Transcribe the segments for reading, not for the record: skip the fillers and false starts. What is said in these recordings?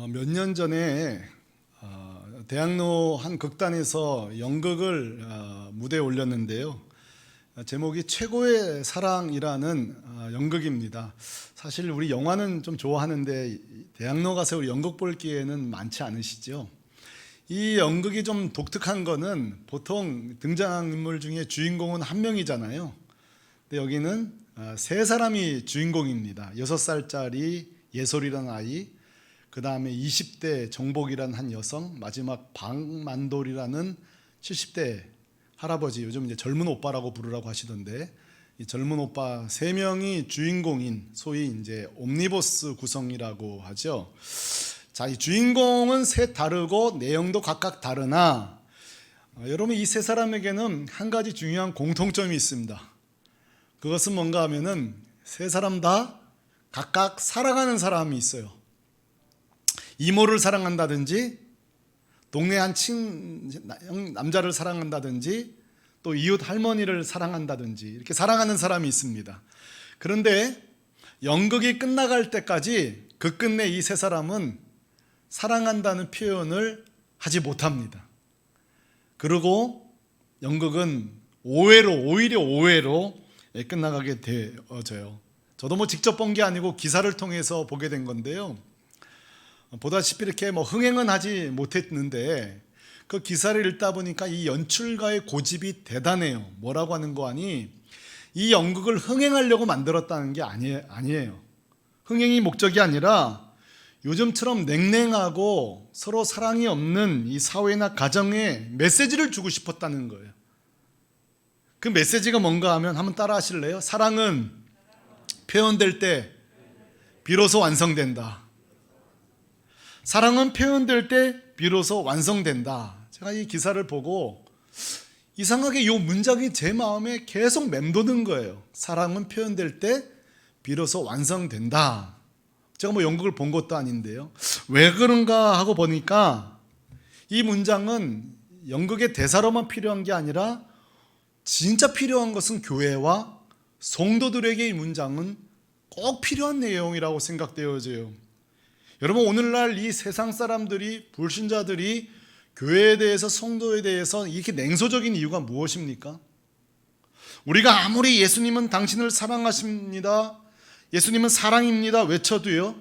몇 년 전에 대학로 한 극단에서 연극을 무대에 올렸는데요. 제목이 최고의 사랑이라는 연극입니다. 사실 우리 영화는 좀 좋아하는데 대학로 가서 우리 연극 볼 기회는 많지 않으시죠? 이 연극이 좀 독특한 거는 보통 등장인물 중에 주인공은 한 명이잖아요. 근데 여기는 세 사람이 주인공입니다. 6살짜리 예솔이라는 아이, 그 다음에 20대 정복이라는 한 여성, 마지막 박만돌이라는 70대 할아버지, 요즘 이제 젊은 오빠라고 부르라고 하시던데, 이 젊은 오빠 세 명이 주인공인 소위 이제 옴니버스 구성이라고 하죠. 자, 이 주인공은 셋 다르고 내용도 각각 다르나 여러분 이 세 사람에게는 한 가지 중요한 공통점이 있습니다. 그것은 뭔가 하면은 세 사람 다 각각 사랑하는 사람이 있어요. 이모를 사랑한다든지 동네 한 남자를 사랑한다든지 또 이웃 할머니를 사랑한다든지 이렇게 사랑하는 사람이 있습니다. 그런데 연극이 끝나갈 때까지 그 끝내 이 세 사람은 사랑한다는 표현을 하지 못합니다. 그리고 연극은 오히려 오해로 끝나가게 되어져요. 저도 뭐 직접 본 게 아니고 기사를 통해서 보게 된 건데요. 보다시피 이렇게 흥행은 하지 못했는데 그 기사를 읽다 보니까 이 연출가의 고집이 대단해요. 뭐라고 하는 거 아니? 이 연극을 흥행하려고 만들었다는 게 아니에요. 흥행이 목적이 아니라 요즘처럼 냉랭하고 서로 사랑이 없는 이 사회나 가정에 메시지를 주고 싶었다는 거예요. 그 메시지가 뭔가 하면 한번 따라 하실래요? 사랑은 표현될 때 비로소 완성된다. 사랑은 표현될 때 비로소 완성된다. 제가 이 기사를 보고 이상하게 이 문장이 제 마음에 계속 맴도는 거예요. 사랑은 표현될 때 비로소 완성된다. 제가 뭐 연극을 본 것도 아닌데요. 왜 그런가 하고 보니까 이 문장은 연극의 대사로만 필요한 게 아니라 진짜 필요한 것은 교회와 성도들에게 이 문장은 꼭 필요한 내용이라고 생각되어져요. 여러분 오늘날 이 세상 사람들이 불신자들이 교회에 대해서 성도에 대해서 이렇게 냉소적인 이유가 무엇입니까? 우리가 아무리 예수님은 당신을 사랑하십니다, 예수님은 사랑입니다 외쳐도요,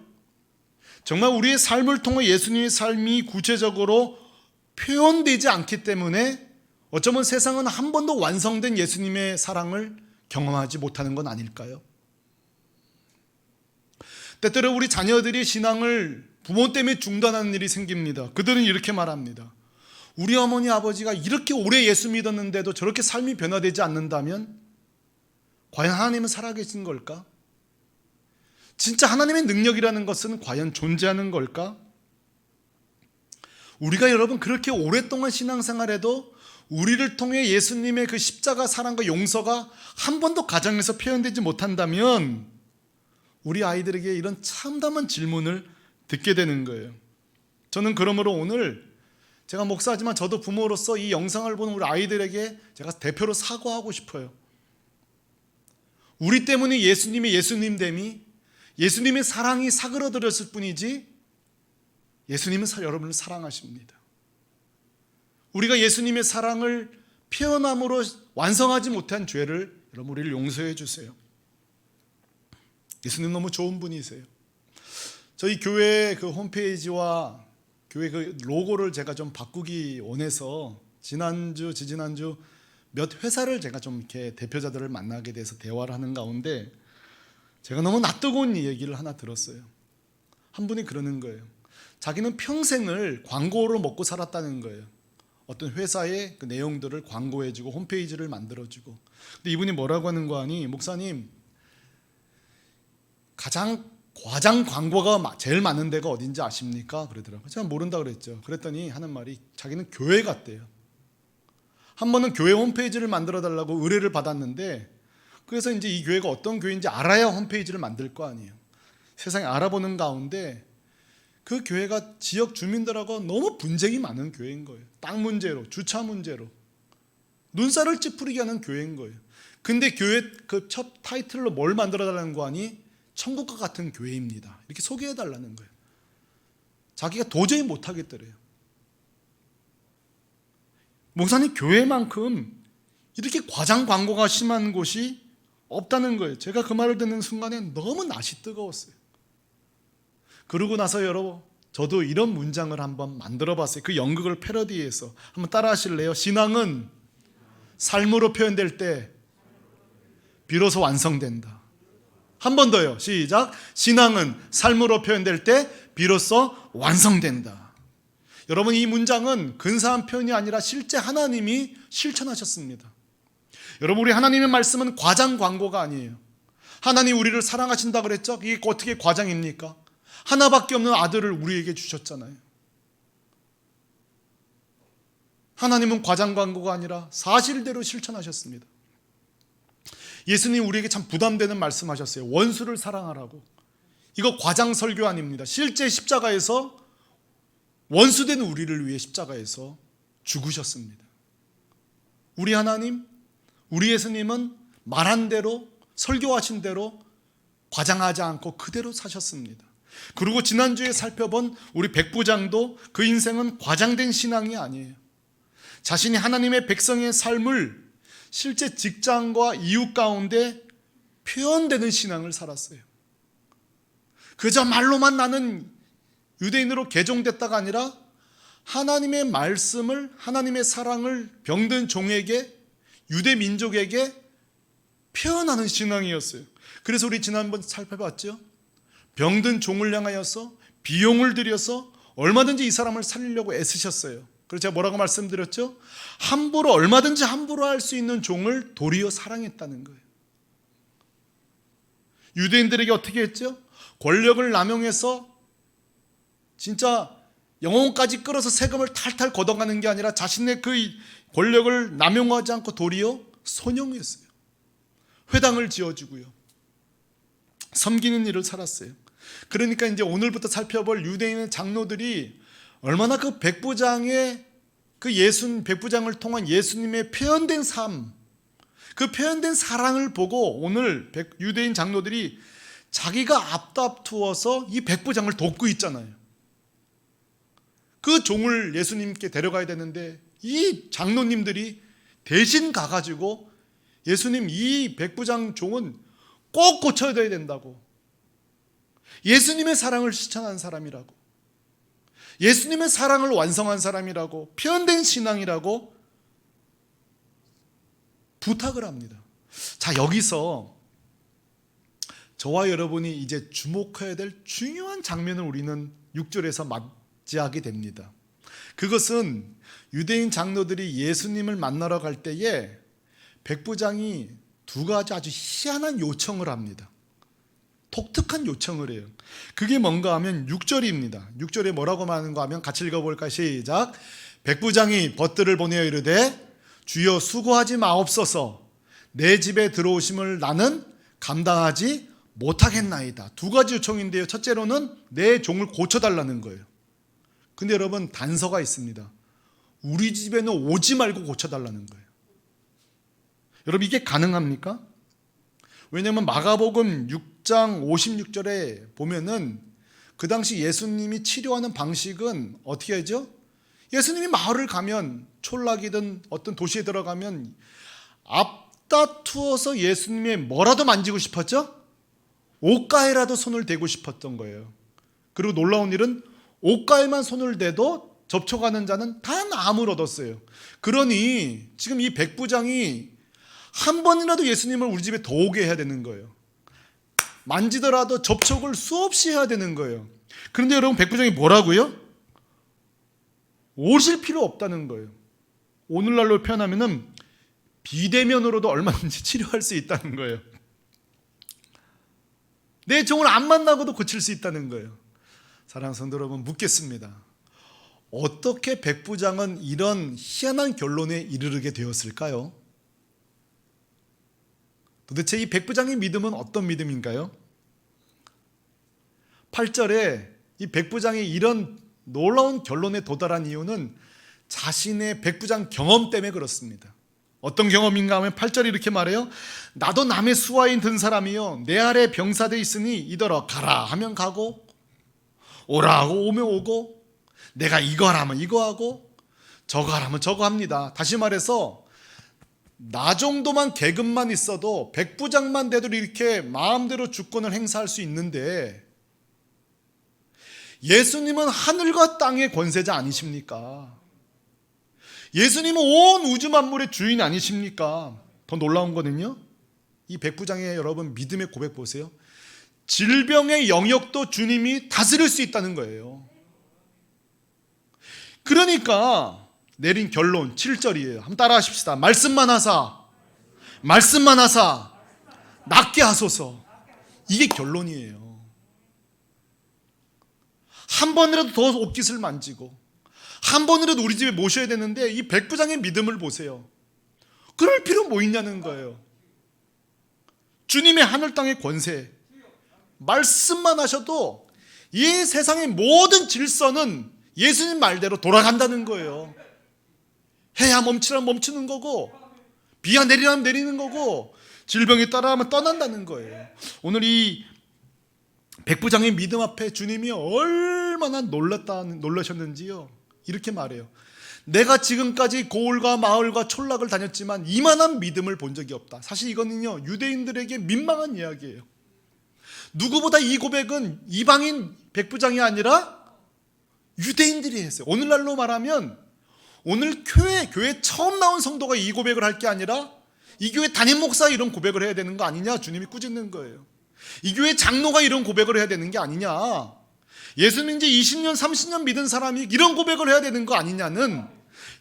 정말 우리의 삶을 통해 예수님의 삶이 구체적으로 표현되지 않기 때문에 어쩌면 세상은 한 번도 완성된 예수님의 사랑을 경험하지 못하는 건 아닐까요? 때때로 우리 자녀들이 신앙을 부모 때문에 중단하는 일이 생깁니다. 그들은 이렇게 말합니다. 우리 어머니 아버지가 이렇게 오래 예수 믿었는데도 저렇게 삶이 변화되지 않는다면 과연 하나님은 살아계신 걸까? 진짜 하나님의 능력이라는 것은 과연 존재하는 걸까? 우리가 여러분 그렇게 오랫동안 신앙생활해도 우리를 통해 예수님의 그 십자가 사랑과 용서가 한 번도 가정에서 표현되지 못한다면 우리 아이들에게 이런 참담한 질문을 듣게 되는 거예요. 저는 그러므로 오늘 제가 목사지만 저도 부모로서 이 영상을 보는 우리 아이들에게 제가 대표로 사과하고 싶어요. 우리 때문에 예수님의 예수님됨이, 예수님의 사랑이 사그러들었을 뿐이지 예수님은 여러분을 사랑하십니다. 우리가 예수님의 사랑을 표현함으로 완성하지 못한 죄를 여러분 우리를 용서해 주세요. 예수님 너무 좋은 분이세요. 저희 교회 그 홈페이지와 교회 그 로고를 제가 좀 바꾸기 원해서 지난주, 지지난주 몇 회사를 제가 좀 이렇게 대표자들을 만나게 돼서 대화를 하는 가운데 제가 너무 낯뜨거운 얘기를 하나 들었어요. 한 분이 그러는 거예요. 자기는 평생을 광고로 먹고 살았다는 거예요. 어떤 회사의 그 내용들을 광고해주고 홈페이지를 만들어주고. 근데 이분이 뭐라고 하는 거 아니? 목사님, 가장 과장 광고가 제일 많은 데가 어딘지 아십니까? 그러더라고요. 제가 모른다 그랬죠. 그랬더니 하는 말이 자기는 교회 갔대요. 한 번은 교회 홈페이지를 만들어 달라고 의뢰를 받았는데 그래서 이제 이 교회가 어떤 교회인지 알아야 홈페이지를 만들 거 아니에요. 세상에 알아보는 가운데 그 교회가 지역 주민들하고 너무 분쟁이 많은 교회인 거예요. 땅 문제로, 주차 문제로 눈살을 찌푸리게 하는 교회인 거예요. 근데 교회 그 첫 타이틀로 뭘 만들어 달라는 거 아니? 천국과 같은 교회입니다. 이렇게 소개해 달라는 거예요. 자기가 도저히 못하겠더래요. 목사님, 교회만큼 이렇게 과장 광고가 심한 곳이 없다는 거예요. 제가 그 말을 듣는 순간에 너무 낯이 뜨거웠어요. 그러고 나서 여러분, 저도 이런 문장을 한번 만들어 봤어요. 그 연극을 패러디해서 한번 따라 하실래요? 신앙은 삶으로 표현될 때 비로소 완성된다. 한 번 더요. 시작. 신앙은 삶으로 표현될 때 비로소 완성된다. 여러분, 이 문장은 근사한 표현이 아니라 실제 하나님이 실천하셨습니다. 여러분, 우리 하나님의 말씀은 과장 광고가 아니에요. 하나님 우리를 사랑하신다 그랬죠? 이게 어떻게 과장입니까? 하나밖에 없는 아들을 우리에게 주셨잖아요. 하나님은 과장 광고가 아니라 사실대로 실천하셨습니다. 예수님 우리에게 참 부담되는 말씀하셨어요. 원수를 사랑하라고. 이거 과장 설교 아닙니다. 실제 십자가에서 원수된 우리를 위해 십자가에서 죽으셨습니다. 우리 하나님, 우리 예수님은 말한 대로, 설교하신 대로 과장하지 않고 그대로 사셨습니다. 그리고 지난주에 살펴본 우리 백부장도 그 인생은 과장된 신앙이 아니에요. 자신이 하나님의 백성의 삶을 실제 직장과 이웃 가운데 표현되는 신앙을 살았어요. 그저 말로만 나는 유대인으로 개종됐다가 아니라 하나님의 말씀을, 하나님의 사랑을 병든 종에게, 유대 민족에게 표현하는 신앙이었어요. 그래서 우리 지난번 살펴봤죠. 병든 종을 향하여서 비용을 들여서 얼마든지 이 사람을 살리려고 애쓰셨어요. 그래서 제가 뭐라고 말씀드렸죠? 함부로, 얼마든지 함부로 할 수 있는 종을 도리어 사랑했다는 거예요. 유대인들에게 어떻게 했죠? 권력을 남용해서 진짜 영혼까지 끌어서 세금을 탈탈 걷어가는 게 아니라 자신의 그 권력을 남용하지 않고 도리어 선용했어요. 회당을 지어주고요. 섬기는 일을 살았어요. 그러니까 이제 오늘부터 살펴볼 유대인의 장로들이 얼마나 그 백부장의 백부장을 통한 예수님의 표현된 삶, 그 표현된 사랑을 보고 오늘 유대인 장로들이 자기가 앞다투어서 이 백부장을 돕고 있잖아요. 그 종을 예수님께 데려가야 되는데 이 장로님들이 대신 가가지고 예수님, 이 백부장 종은 꼭 고쳐야 된다고, 예수님의 사랑을 실천한 사람이라고, 예수님의 사랑을 완성한 사람이라고, 표현된 신앙이라고 부탁을 합니다. 자, 여기서 저와 여러분이 이제 주목해야 될 중요한 장면을 우리는 6절에서 맞이하게 됩니다. 그것은 유대인 장로들이 예수님을 만나러 갈 때에 백부장이 두 가지 아주 희한한 요청을 합니다. 독특한 요청을 해요. 그게 뭔가 하면 6절입니다. 6절에 뭐라고 말하는가 하면 같이 읽어볼까요? 시작. 백부장이 벗들을 보내어 이르되 주여 수고하지 마옵소서, 내 집에 들어오심을 나는 감당하지 못하겠나이다. 두 가지 요청인데요. 첫째로는 내 종을 고쳐달라는 거예요. 근데 여러분, 단서가 있습니다. 우리 집에는 오지 말고 고쳐달라는 거예요. 여러분, 이게 가능합니까? 왜냐하면 마가복음 6장 56절에 보면은 그 당시 예수님이 치료하는 방식은 어떻게 하죠? 예수님이 마을을 가면, 촌락이든 어떤 도시에 들어가면 앞다투어서 예수님의 뭐라도 만지고 싶었죠? 옷가에라도 손을 대고 싶었던 거예요. 그리고 놀라운 일은 옷가에만 손을 대도 접촉하는 자는 다 나음을 얻었어요. 그러니 지금 이 백부장이 한 번이라도 예수님을 우리 집에 더 오게 해야 되는 거예요. 만지더라도 접촉을 수없이 해야 되는 거예요. 그런데 여러분, 백부장이 뭐라고요? 오실 필요 없다는 거예요. 오늘날로 표현하면은 비대면으로도 얼마든지 치료할 수 있다는 거예요. 내 종을 안 만나고도 고칠 수 있다는 거예요. 사랑하는 성도 여러분, 묻겠습니다. 어떻게 백부장은 이런 희한한 결론에 이르게 되었을까요? 도대체 이 백부장의 믿음은 어떤 믿음인가요? 8절에 이 백부장이 이런 놀라운 결론에 도달한 이유는 자신의 백부장 경험 때문에 그렇습니다. 어떤 경험인가 하면 8절에 이렇게 말해요. 나도 남의 수하인 든 사람이요, 내 아래 병사돼 있으니 이더러 가라 하면 가고, 오라고 오면 오고, 내가 이거 하라면 이거 하고, 저거 하라면 저거 합니다. 다시 말해서 나 정도만 계급만 있어도 백부장만 돼도 이렇게 마음대로 주권을 행사할 수 있는데, 예수님은 하늘과 땅의 권세자 아니십니까? 예수님은 온 우주 만물의 주인 아니십니까? 더 놀라운 거는요, 이 백부장의 여러분 믿음의 고백 보세요. 질병의 영역도 주님이 다스릴 수 있다는 거예요. 그러니까 내린 결론 7절이에요. 한번 따라 하십시다. 말씀만 하사 낫게 하소서. 이게 결론이에요. 한 번이라도 더 옷깃을 만지고 한 번이라도 우리 집에 모셔야 되는데, 이 백부장의 믿음을 보세요. 그럴 필요 뭐 있냐는 거예요. 주님의 하늘 땅의 권세, 말씀만 하셔도 이 세상의 모든 질서는 예수님 말대로 돌아간다는 거예요. 해야 멈추라면 멈추는 거고, 비가 내리라면 내리는 거고, 질병이 따라하면 떠난다는 거예요. 오늘 이 백부장의 믿음 앞에 주님이 얼마나 놀라셨는지요. 이렇게 말해요. 내가 지금까지 고을과 마을과 촌락을 다녔지만 이만한 믿음을 본 적이 없다. 사실 이거는요, 유대인들에게 민망한 이야기예요. 누구보다 이 고백은 이방인 백부장이 아니라 유대인들이 했어요. 오늘날로 말하면 오늘 교회 처음 나온 성도가 이 고백을 할 게 아니라 이 교회 담임 목사가 이런 고백을 해야 되는 거 아니냐, 주님이 꾸짖는 거예요. 이 교회 장로가 이런 고백을 해야 되는 게 아니냐, 예수님 이제 20년 30년 믿은 사람이 이런 고백을 해야 되는 거 아니냐는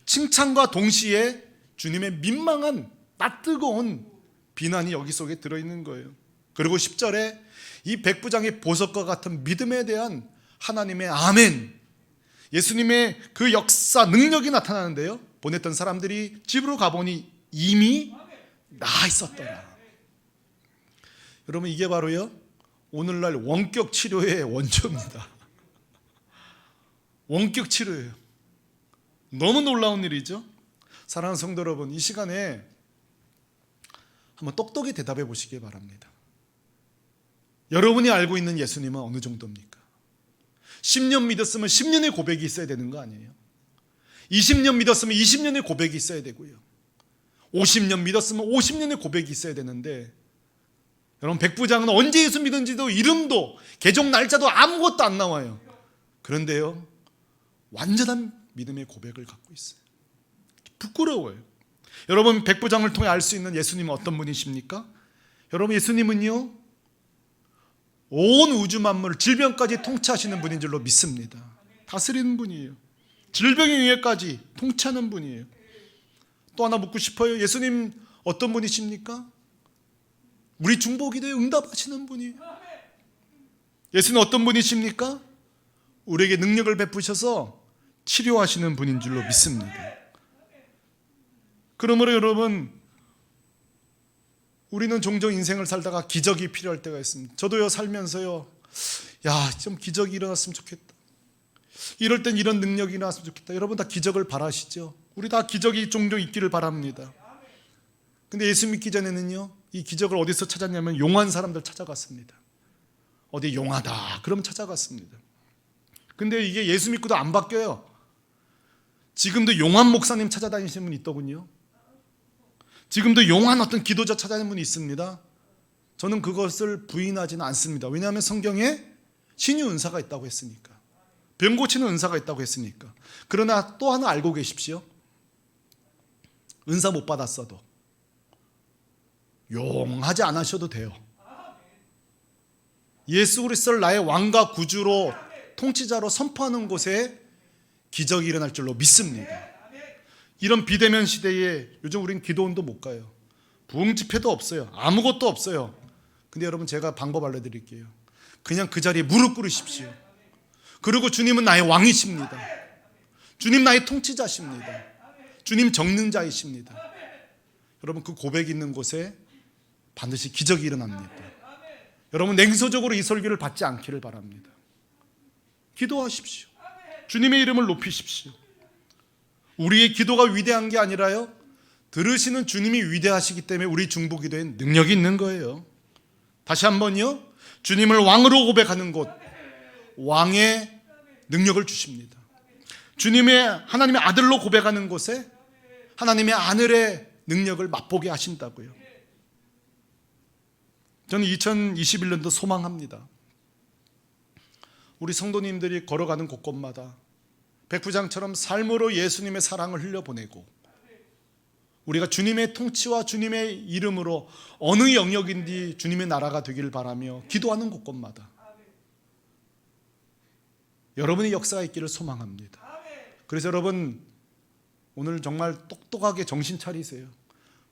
칭찬과 동시에 주님의 민망한 낯뜨거운 비난이 여기 속에 들어있는 거예요. 그리고 10절에 이 백부장의 보석과 같은 믿음에 대한 하나님의 아멘, 예수님의 그 역사 능력이 나타나는데요, 보냈던 사람들이 집으로 가보니 이미 나아 있었더라. 여러분, 이게 바로요, 오늘날 원격 치료의 원조입니다. 원격 치료예요. 너무 놀라운 일이죠. 사랑하는 성도 여러분, 이 시간에 한번 똑똑히 대답해 보시기 바랍니다. 여러분이 알고 있는 예수님은 어느 정도입니까? 10년 믿었으면 10년의 고백이 있어야 되는 거 아니에요? 20년 믿었으면 20년의 고백이 있어야 되고요, 50년 믿었으면 50년의 고백이 있어야 되는데, 여러분, 백부장은 언제 예수 믿은지도 이름도 개종 날짜도 아무것도 안 나와요. 그런데요, 완전한 믿음의 고백을 갖고 있어요. 부끄러워요. 여러분, 백부장을 통해 알 수 있는 예수님은 어떤 분이십니까? 여러분, 예수님은요, 온 우주 만물을 질병까지 통치하시는 분인 줄로 믿습니다. 다스리는 분이에요. 질병의 위에까지 통치하는 분이에요. 또 하나 묻고 싶어요. 예수님 어떤 분이십니까? 우리 중보기도에 응답하시는 분이에요. 예수님 어떤 분이십니까? 우리에게 능력을 베푸셔서 치료하시는 분인 줄로 믿습니다. 그러므로 여러분, 우리는 종종 인생을 살다가 기적이 필요할 때가 있습니다. 저도요, 살면서요, 좀 기적이 일어났으면 좋겠다, 이럴 땐 이런 능력이 일어났으면 좋겠다. 여러분 다 기적을 바라시죠? 우리 다 기적이 종종 있기를 바랍니다. 근데 예수 믿기 전에는요, 이 기적을 어디서 찾았냐면 용한 사람들 찾아갔습니다. 어디 용하다 그럼 찾아갔습니다. 근데 이게 예수 믿고도 안 바뀌어요. 지금도 용한 목사님 찾아다니시는 분이 있더군요. 지금도 용한 어떤 기도자 찾아다니는 분이 있습니다. 저는 그것을 부인하지는 않습니다. 왜냐하면 성경에 신유 은사가 있다고 했으니까, 병 고치는 은사가 있다고 했으니까. 그러나 또 하나 알고 계십시오. 은사 못 받았어도 용하지 않으셔도 돼요. 예수 그리스도를 나의 왕과 구주로 통치자로 선포하는 곳에 기적이 일어날 줄로 믿습니다. 이런 비대면 시대에 요즘 우린 기도원도 못 가요. 부흥 집회도 없어요. 아무것도 없어요. 근데 여러분, 제가 방법 알려드릴게요. 그냥 그 자리에 무릎 꿇으십시오. 그리고 주님은 나의 왕이십니다. 주님 나의 통치자십니다. 주님 정능자이십니다. 여러분, 그 고백이 있는 곳에 반드시 기적이 일어납니다. 여러분, 냉소적으로 이 설교를 받지 않기를 바랍니다. 기도하십시오. 주님의 이름을 높이십시오. 우리의 기도가 위대한 게 아니라요, 들으시는 주님이 위대하시기 때문에 우리 중보기도엔 능력이 있는 거예요. 다시 한번요, 주님을 왕으로 고백하는 곳, 왕의 능력을 주십니다. 하나님의 아들로 고백하는 곳에 하나님의 아들의 능력을 맛보게 하신다고요. 저는 2021년도 소망합니다. 우리 성도님들이 걸어가는 곳곳마다 백부장처럼 삶으로 예수님의 사랑을 흘려보내고, 우리가 주님의 통치와 주님의 이름으로 어느 영역인지 주님의 나라가 되기를 바라며 기도하는 곳곳마다 여러분의 역사가 있기를 소망합니다. 그래서 여러분, 오늘 정말 똑똑하게 정신 차리세요.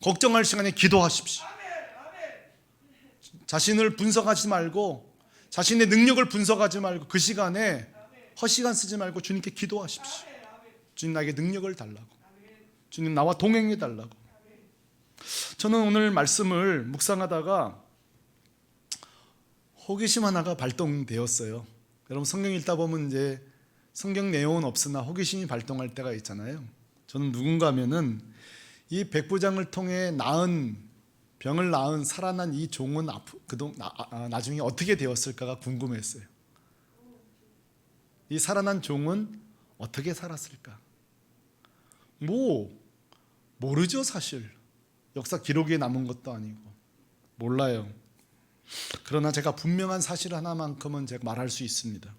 걱정할 시간에 기도하십시오. 자신을 분석하지 말고, 자신의 능력을 분석하지 말고, 그 시간에 헛시간 쓰지 말고 주님께 기도하십시오. 주님, 나에게 능력을 달라고. 주님, 나와 동행해 달라고. 저는 오늘 말씀을 묵상하다가 호기심 하나가 발동되었어요. 여러분, 성경 읽다 보면 이제 성경 내용은 없으나 호기심이 발동할 때가 있잖아요. 저는 누군가 하면은 이 백부장을 통해 병을 낳은 살아난 이 종은 나중에 어떻게 되었을까가 궁금했어요. 이 살아난 종은 어떻게 살았을까? 모르죠, 사실. 역사 기록에 남은 것도 아니고 몰라요. 그러나 제가 분명한 사실 하나만큼은 제가 말할 수 있습니다.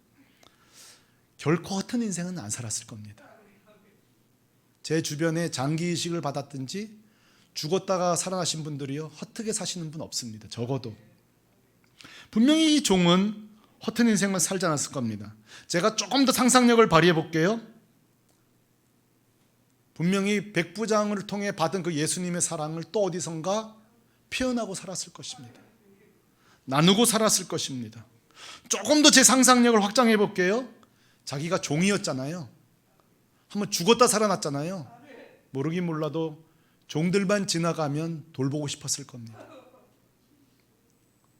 결코 허튼 인생은 안 살았을 겁니다. 제 주변에 장기 이식을 받았든지 죽었다가 살아나신 분들이요, 허트게 사시는 분 없습니다. 적어도 분명히 이 종은 허튼 인생만 살지 않았을 겁니다. 제가 조금 더 상상력을 발휘해 볼게요. 분명히 백부장을 통해 받은 그 예수님의 사랑을 또 어디선가 표현하고 살았을 것입니다. 나누고 살았을 것입니다. 조금 더 제 상상력을 확장해 볼게요. 자기가 종이었잖아요. 한번 죽었다 살아났잖아요. 모르긴 몰라도 종들만 지나가면 돌보고 싶었을 겁니다.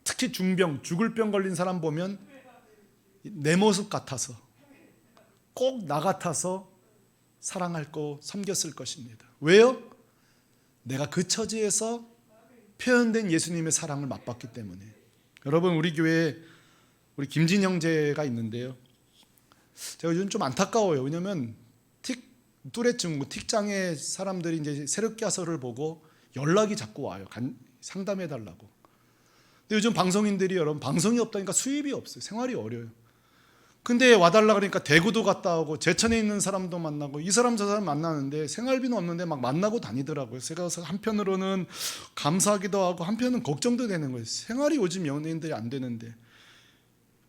특히 죽을 병 걸린 사람 보면 내 모습 같아서, 꼭 나 같아서 사랑할 거 섬겼을 것입니다. 왜요? 내가 그 처지에서 표현된 예수님의 사랑을 맛봤기 때문에. 여러분, 우리 교회에 우리 김진 형제가 있는데요, 제가 요즘 좀 안타까워요. 왜냐하면 뚜레증, 틱장애 사람들이 이제 세력야설을 보고 연락이 자꾸 와요. 상담해 달라고. 근데 요즘 방송인들이, 여러분, 방송이 없다니까 수입이 없어요. 생활이 어려워요. 근데 와달라 그러니까 대구도 갔다 오고 제천에 있는 사람도 만나고 이 사람 저 사람 만나는데 생활비는 없는데 막 만나고 다니더라고요. 제가 한편으로는 감사하기도 하고 한편은 걱정도 되는 거예요. 생활이 요즘 연예인들이 안 되는데.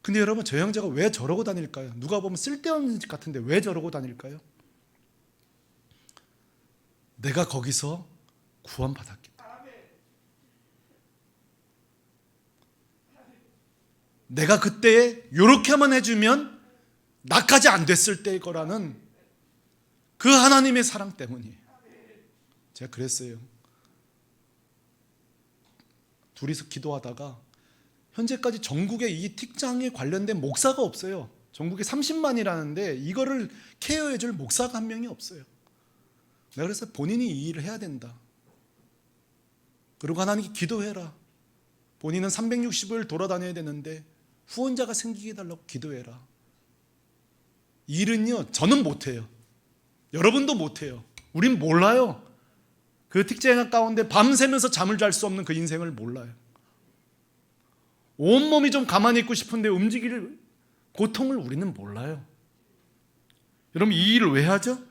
근데 여러분, 저 형제가 왜 저러고 다닐까요? 누가 보면 쓸데없는 짓 같은데 왜 저러고 다닐까요? 내가 거기서 구원받았기 때문에. 내가 그때 요렇게만 해주면 나까지 안 됐을 때일 거라는 그 하나님의 사랑 때문이에요. 제가 그랬어요. 둘이서 기도하다가 현재까지 전국에 이 틱장에 관련된 목사가 없어요. 전국에 30만이라는데 이거를 케어해줄 목사가 한 명이 없어요. 내가 그래서 본인이 이 일을 해야 된다. 그리고 하나님께 기도해라. 본인은 360일 돌아다녀야 되는데 후원자가 생기게 해달라고 기도해라. 이 일은요, 저는 못해요. 여러분도 못해요. 우린 몰라요. 그 틱장애 가운데 밤새면서 잠을 잘 수 없는 그 인생을 몰라요. 온몸이 좀 가만히 있고 싶은데 움직일 고통을 우리는 몰라요. 여러분, 이 일을 왜 하죠?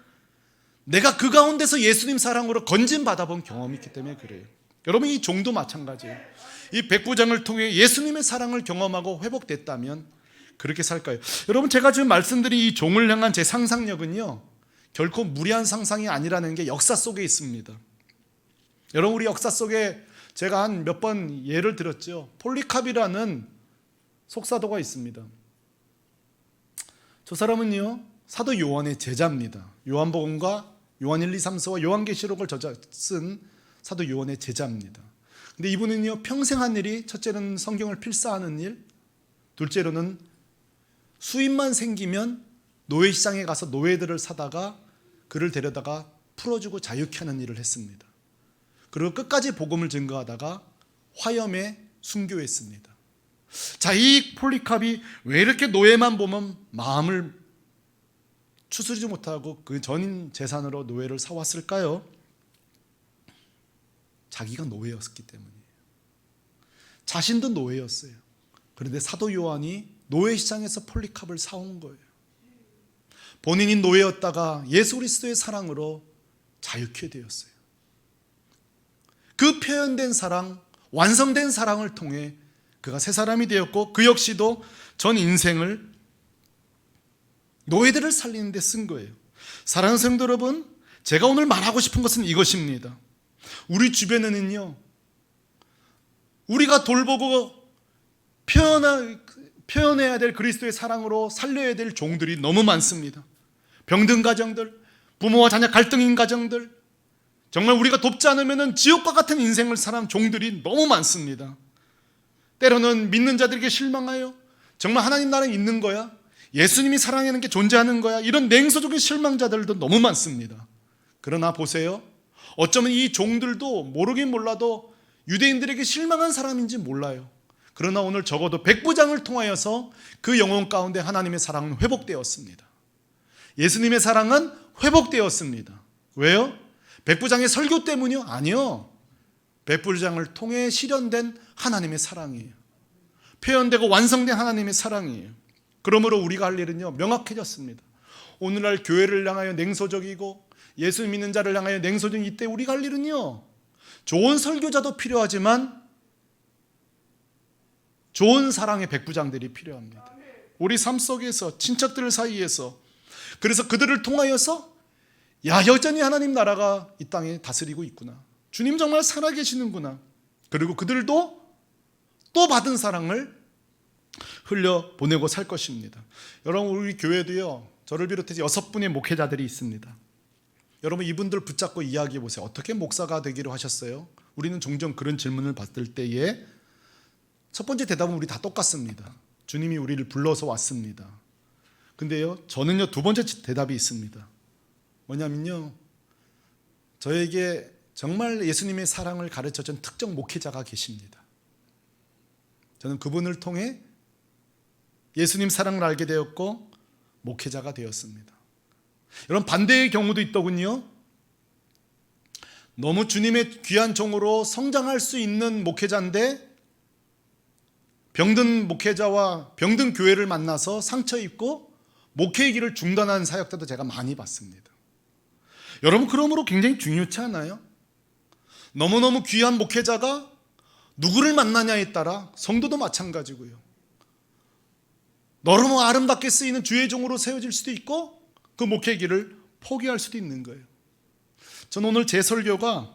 내가 그 가운데서 예수님 사랑으로 건진받아 본 경험이 있기 때문에 그래요. 여러분, 이 종도 마찬가지예요. 이 백부장을 통해 예수님의 사랑을 경험하고 회복됐다면 그렇게 살까요? 여러분, 제가 지금 말씀드린 이 종을 향한 제 상상력은요, 결코 무리한 상상이 아니라는 게 역사 속에 있습니다. 여러분, 우리 역사 속에 제가 한 몇 번 예를 들었죠. 폴리캅이라는 속사도가 있습니다. 저 사람은요, 사도 요한의 제자입니다. 요한복음과 요한 1, 2, 3서와 요한계시록을 쓴 사도 요한의 제자입니다. 근데 이분은요, 평생 한 일이 첫째는 성경을 필사하는 일, 둘째로는 수입만 생기면 노예시장에 가서 노예들을 사다가 그를 데려다가 풀어주고 자유케 하는 일을 했습니다. 그리고 끝까지 복음을 증거하다가 화염에 순교했습니다. 자, 이 폴리캅이 왜 이렇게 노예만 보면 마음을 추스르지 못하고 그 전 재산으로 노예를 사왔을까요? 자기가 노예였기 때문이에요. 자신도 노예였어요. 그런데 사도 요한이 노예 시장에서 폴리캅을 사온 거예요. 본인이 노예였다가 예수 그리스도의 사랑으로 자유케 되었어요. 그 표현된 사랑, 완성된 사랑을 통해 그가 새 사람이 되었고, 그 역시도 전 인생을 노예들을 살리는 데 쓴 거예요. 사랑하는 성도 여러분, 제가 오늘 말하고 싶은 것은 이것입니다. 우리 주변에는요, 우리가 돌보고 표현해야 될 그리스도의 사랑으로 살려야 될 종들이 너무 많습니다. 병든 가정들, 부모와 자녀 갈등인 가정들, 정말 우리가 돕지 않으면 지옥과 같은 인생을 살아온 종들이 너무 많습니다. 때로는 믿는 자들에게 실망하여 정말 하나님 나라에 있는 거야? 예수님이 사랑하는 게 존재하는 거야? 이런 냉소적인 실망자들도 너무 많습니다. 그러나 보세요, 어쩌면 이 종들도 모르긴 몰라도 유대인들에게 실망한 사람인지 몰라요. 그러나 오늘 적어도 백부장을 통하여서 그 영혼 가운데 하나님의 사랑은 회복되었습니다. 예수님의 사랑은 회복되었습니다. 왜요? 백부장의 설교 때문이요? 아니요. 백부장을 통해 실현된 하나님의 사랑이에요. 표현되고 완성된 하나님의 사랑이에요. 그러므로 우리가 할 일은요, 명확해졌습니다. 오늘날 교회를 향하여 냉소적이고 예수 믿는 자를 향하여 냉소적인 이때 우리가 할 일은요, 좋은 설교자도 필요하지만 좋은 사랑의 백부장들이 필요합니다. 우리 삶 속에서, 친척들 사이에서, 그래서 그들을 통하여서 야, 여전히 하나님 나라가 이 땅에 다스리고 있구나, 주님 정말 살아계시는구나, 그리고 그들도 또 받은 사랑을 흘려보내고 살 것입니다. 여러분, 우리 교회도요, 저를 비롯해서 6분의 목회자들이 있습니다. 여러분, 이분들 붙잡고 이야기해 보세요. 어떻게 목사가 되기로 하셨어요? 우리는 종종 그런 질문을 받을 때에 첫 번째 대답은 우리 다 똑같습니다. 주님이 우리를 불러서 왔습니다. 근데요, 저는요, 두 번째 대답이 있습니다. 뭐냐면요, 저에게 정말 예수님의 사랑을 가르쳐준 특정 목회자가 계십니다. 저는 그분을 통해 예수님 사랑을 알게 되었고 목회자가 되었습니다. 여러분, 반대의 경우도 있더군요. 너무 주님의 귀한 종으로 성장할 수 있는 목회자인데 병든 목회자와 병든 교회를 만나서 상처 입고 목회의 길을 중단한 사역자도 제가 많이 봤습니다. 여러분, 그러므로 굉장히 중요치 않아요? 너무너무 귀한 목회자가 누구를 만나냐에 따라 성도도 마찬가지고요, 너무 아름답게 쓰이는 주의 종으로 세워질 수도 있고 그 목회의 길을 포기할 수도 있는 거예요. 저는 오늘 제 설교가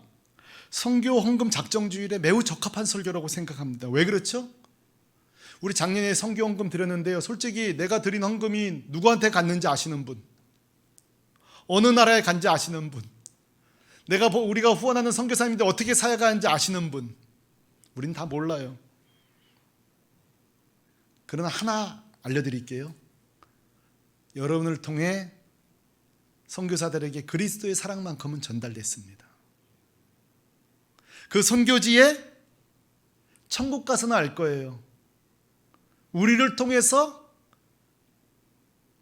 선교 헌금 작정주일에 매우 적합한 설교라고 생각합니다. 왜 그렇죠? 우리 작년에 선교 헌금 드렸는데요, 솔직히 내가 드린 헌금이 누구한테 갔는지 아시는 분, 어느 나라에 간지 아시는 분, 우리가 후원하는 선교사님인데 어떻게 사역하는지 아시는 분, 우린 다 몰라요. 그러나 하나 알려드릴게요. 여러분을 통해 선교사들에게 그리스도의 사랑만큼은 전달됐습니다. 그 선교지에 천국 가서는 알 거예요. 우리를 통해서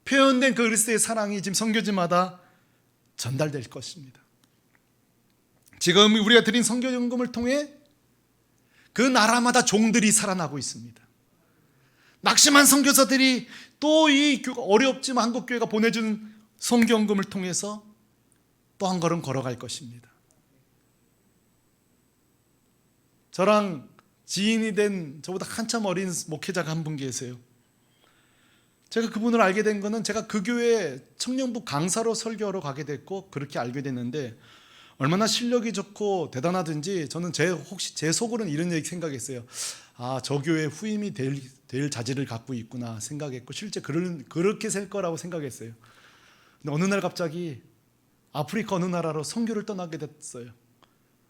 표현된 그 그리스도의 사랑이 지금 선교지마다 전달될 것입니다. 지금 우리가 드린 선교연금을 통해 그 나라마다 종들이 살아나고 있습니다. 낙심한 선교사들이 또 이 어렵지만 한국교회가 보내준 선교연금을 통해서 또 한 걸음 걸어갈 것입니다. 저랑 지인이 된 저보다 한참 어린 목회자가 한 분 계세요. 제가 그분을 알게 된 거는 제가 그 교회 청년부 강사로 설교하러 가게 됐고 그렇게 알게 됐는데, 얼마나 실력이 좋고 대단하든지 저는 혹시 제 속으로는 이런 얘기 생각했어요. 아, 저 교회 후임이 될 자질을 갖고 있구나 생각했고, 실제 그렇게 될 거라고 생각했어요. 근데 어느 날 갑자기 아프리카 어느 나라로 선교를 떠나게 됐어요.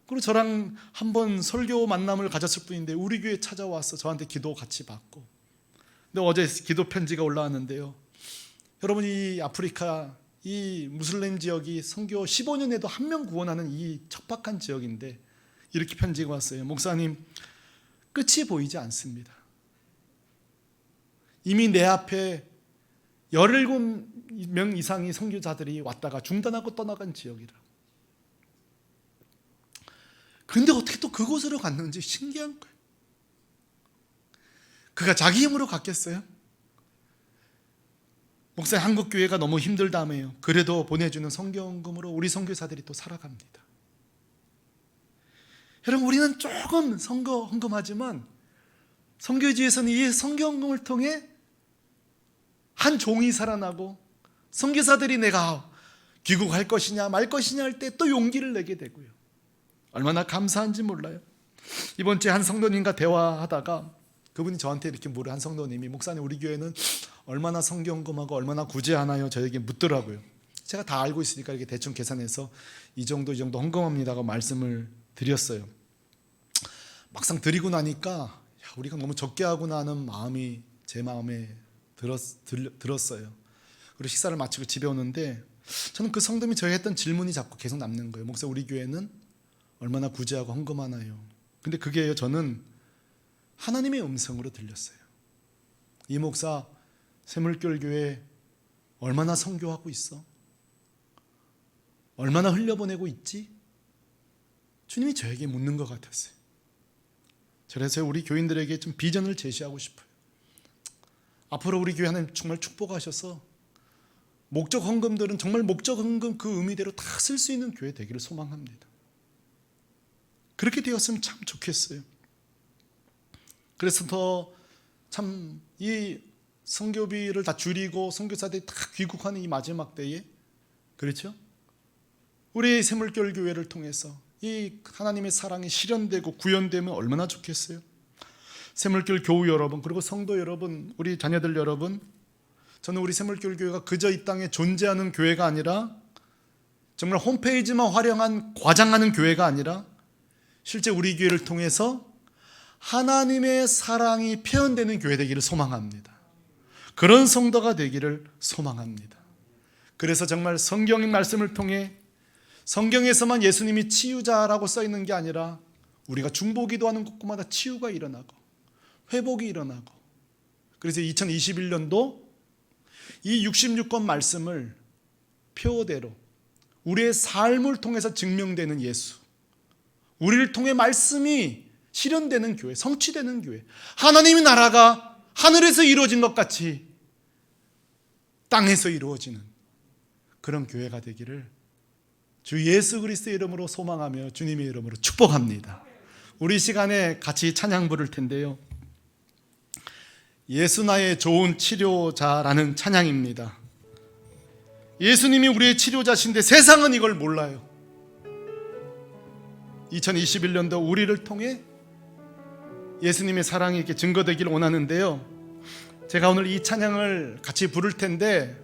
그리고 저랑 한번 설교 만남을 가졌을 뿐인데 우리 교회 찾아와서 저한테 기도 같이 받고, 근데 어제 기도 편지가 올라왔는데요, 여러분, 이 아프리카 이 무슬림 지역이 선교 15년에도 한 명 구원하는 이 척박한 지역인데 이렇게 편지가 왔어요. 목사님, 끝이 보이지 않습니다. 이미 내 앞에 17 명 이상의 선교자들이 왔다가 중단하고 떠나간 지역이라. 그런데 어떻게 또 그곳으로 갔는지 신기한 거예요. 그가 자기 힘으로 갔겠어요? 목사님, 한국교회가 너무 힘들다며요. 그래도 보내주는 선교헌금으로 우리 선교사들이 또 살아갑니다. 여러분, 우리는 조금 선교헌금하지만 선교지에서는 이 선교헌금을 통해 한 종이 살아나고 선교사들이 내가 귀국할 것이냐 말 것이냐 할 때 또 용기를 내게 되고요. 얼마나 감사한지 몰라요. 이번 주에 한 성도님과 대화하다가 그분이 저한테 이렇게 한 성도님이, 목사님, 우리 교회는 얼마나 선교헌금하고 얼마나 구제하나요? 저에게 묻더라고요. 제가 다 알고 있으니까 이렇게 대충 계산해서 이 정도 헌금합니다고 말씀을 드렸어요. 막상 드리고 나니까 우리가 너무 적게 하구나 하는 마음이 제 마음에 들었어요. 그리고 식사를 마치고 집에 오는데 저는 그 성도님이 저에게 했던 질문이 자꾸 계속 남는 거예요. 목사, 우리 교회는 얼마나 구제하고 헌금하나요? 근데 그게 저는 하나님의 음성으로 들렸어요. 이 목사, 샘물교회 교회 얼마나 선교하고 있어? 얼마나 흘려보내고 있지? 주님이 저에게 묻는 것 같았어요. 그래서 우리 교인들에게 좀 비전을 제시하고 싶어요. 앞으로 우리 교회 하나님 정말 축복하셔서 목적 헌금들은 정말 목적 헌금 그 의미대로 다 쓸 수 있는 교회 되기를 소망합니다. 그렇게 되었으면 참 좋겠어요. 그래서 더 참 이 선교비를 다 줄이고 선교사들이 다 귀국하는 이 마지막 때에, 그렇죠? 우리 샘물교회 교회를 통해서 이 하나님의 사랑이 실현되고 구현되면 얼마나 좋겠어요. 샘물교회 교우 여러분, 그리고 성도 여러분, 우리 자녀들 여러분, 저는 우리 샘물교회 교회가 그저 이 땅에 존재하는 교회가 아니라 정말 홈페이지만 활용한 과장하는 교회가 아니라 실제 우리 교회를 통해서 하나님의 사랑이 표현되는 교회 되기를 소망합니다. 그런 성도가 되기를 소망합니다. 그래서 정말 성경의 말씀을 통해 성경에서만 예수님이 치유자라고 써 있는 게 아니라 우리가 중보기도하는 곳마다 치유가 일어나고 회복이 일어나고, 그래서 2021년도 이 66권 말씀을 표대로 우리의 삶을 통해서 증명되는 예수, 우리를 통해 말씀이 실현되는 교회, 성취되는 교회, 하나님의 나라가 하늘에서 이루어진 것 같이 땅에서 이루어지는 그런 교회가 되기를 주 예수 그리스도의 이름으로 소망하며 주님의 이름으로 축복합니다. 우리 시간에 같이 찬양 부를 텐데요, 예수 나의 좋은 치료자라는 찬양입니다. 예수님이 우리의 치료자신데 세상은 이걸 몰라요. 2021년도 우리를 통해 예수님의 사랑이 이렇게 증거되기를 원하는데요, 제가 오늘 이 찬양을 같이 부를 텐데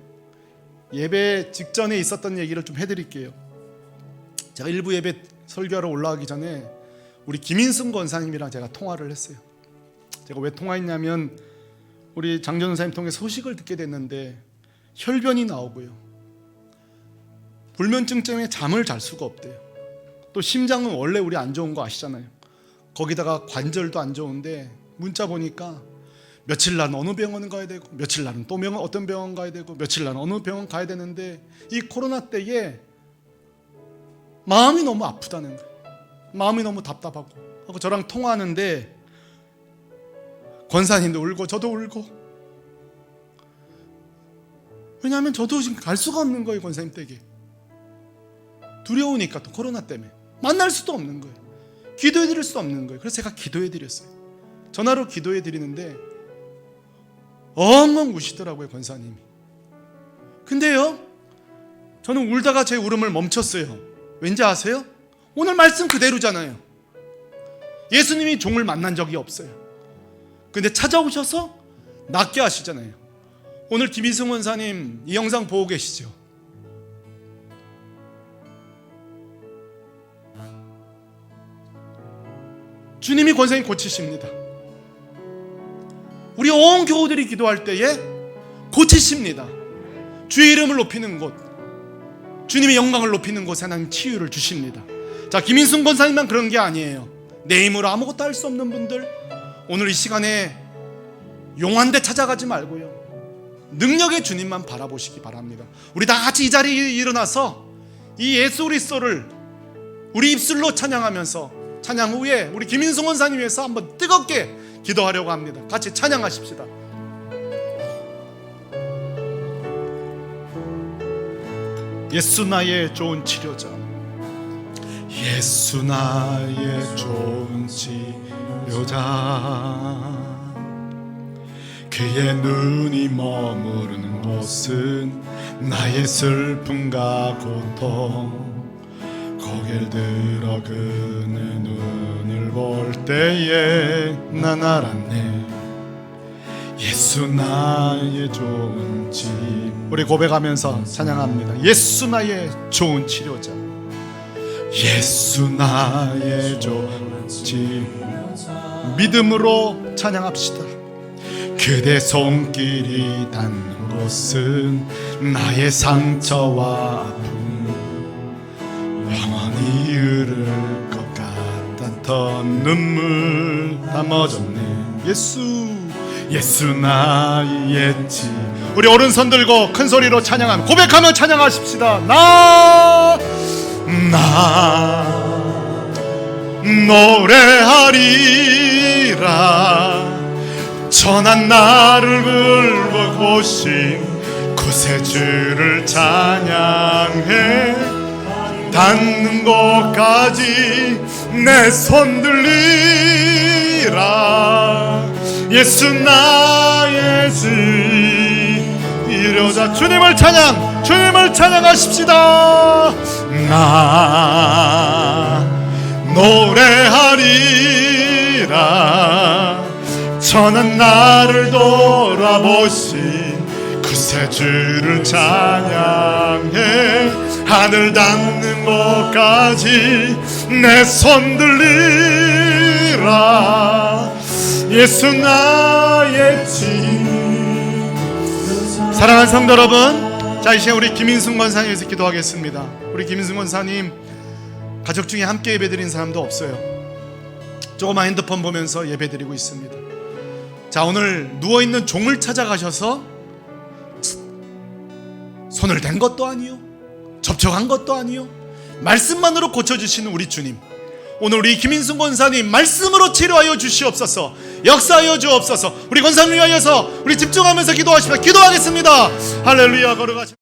예배 직전에 있었던 얘기를 좀 해드릴게요. 제가 일부 예배 설교하러 올라가기 전에 우리 김인승 권사님이랑 제가 통화를 했어요. 제가 왜 통화했냐면 우리 장 전사님 통해 소식을 듣게 됐는데 혈변이 나오고요, 불면증 때문에 잠을 잘 수가 없대요. 또 심장은 원래 우리 안 좋은 거 아시잖아요. 거기다가 관절도 안 좋은데 문자 보니까 며칠 날 어느 병원 가야 되고 며칠 날은 또 어떤 병원 가야 되고 며칠 날은 어느 병원 가야 되는데 이 코로나 때에 마음이 너무 아프다는 거예요. 마음이 너무 답답하고 하고 저랑 통화하는데 권사님도 울고 저도 울고, 왜냐하면 저도 지금 갈 수가 없는 거예요. 권사님 댁에 두려우니까, 또 코로나 때문에 만날 수도 없는 거예요. 기도해 드릴 수 없는 거예요. 그래서 제가 기도해 드렸어요. 전화로 기도해 드리는데 엉엉 우시더라고요, 권사님이. 근데요, 저는 울다가 제 울음을 멈췄어요. 왠지 아세요? 오늘 말씀 그대로잖아요. 예수님이 종을 만난 적이 없어요. 근데 찾아오셔서 낫게 하시잖아요. 오늘 김인승 원사님 이 영상 보고 계시죠? 주님이 권사님 고치십니다. 우리 온 교우들이 기도할 때에 고치십니다. 주의 이름을 높이는 곳, 주님의 영광을 높이는 곳에 하나님 치유를 주십니다. 자, 김인순 권사님만 그런 게 아니에요. 내 힘으로 아무것도 할 수 없는 분들, 오늘 이 시간에 용한데 찾아가지 말고요, 능력의 주님만 바라보시기 바랍니다. 우리 다 같이 이 자리에 일어나서 이 예수 그리스도를 우리 입술로 찬양하면서 찬양 후에 우리 김인승 원사님 위해서 한번 뜨겁게 기도하려고 합니다. 같이 찬양하십시다. 예수 나의 좋은 치료자, 예수 나의 좋은 치료자, 그의 눈이 머무르는 곳은 나의 슬픔과 고통, 고개를 들어 그의 눈을 볼 때에 난 알았네. 예수 나의 좋은 치, 우리 고백하면서 찬양합니다. 예수 나의 좋은 치료자, 예수 나의 좋은 치료자. 믿음으로 찬양합시다. 그대 손길이 닿는 곳은 나의 상처와 아픔 영원히 흐를 것 같았던 눈물 다 멎었네. 예수 나의 치, 우리 오른손 들고 큰 소리로 찬양하면 고백하며 찬양하십시다. 나 노래하리라. 천한 나를 불러보신 구세주를 찬양해. 닿는 곳까지 내 손 들리라. 예수 나의 치료자. 주님을 찬양하십시다. 나 노래하리라. 천한 나를 돌아보신 구세주를 찬양해. 하늘 닿는 곳까지 내 손 들리라. 예수 나의 치료자. 사랑하는 성도 여러분, 자, 이 시간 우리 김인승 권사님 위해서 기도하겠습니다. 우리 김인승 권사님 가족 중에 함께 예배드린 사람도 없어요. 조그만 핸드폰 보면서 예배드리고 있습니다. 자, 오늘 누워있는 종을 찾아가셔서 손을 댄 것도 아니요, 접촉한 것도 아니요, 말씀만으로 고쳐주시는 우리 주님, 오늘 우리 김인승 권사님 말씀으로 치료하여 주시옵소서. 역사하여 주옵소서. 우리 권사님 위하여서 우리 집중하면서 기도하십시다. 기도하겠습니다. 할렐루야. 걸어가십시다.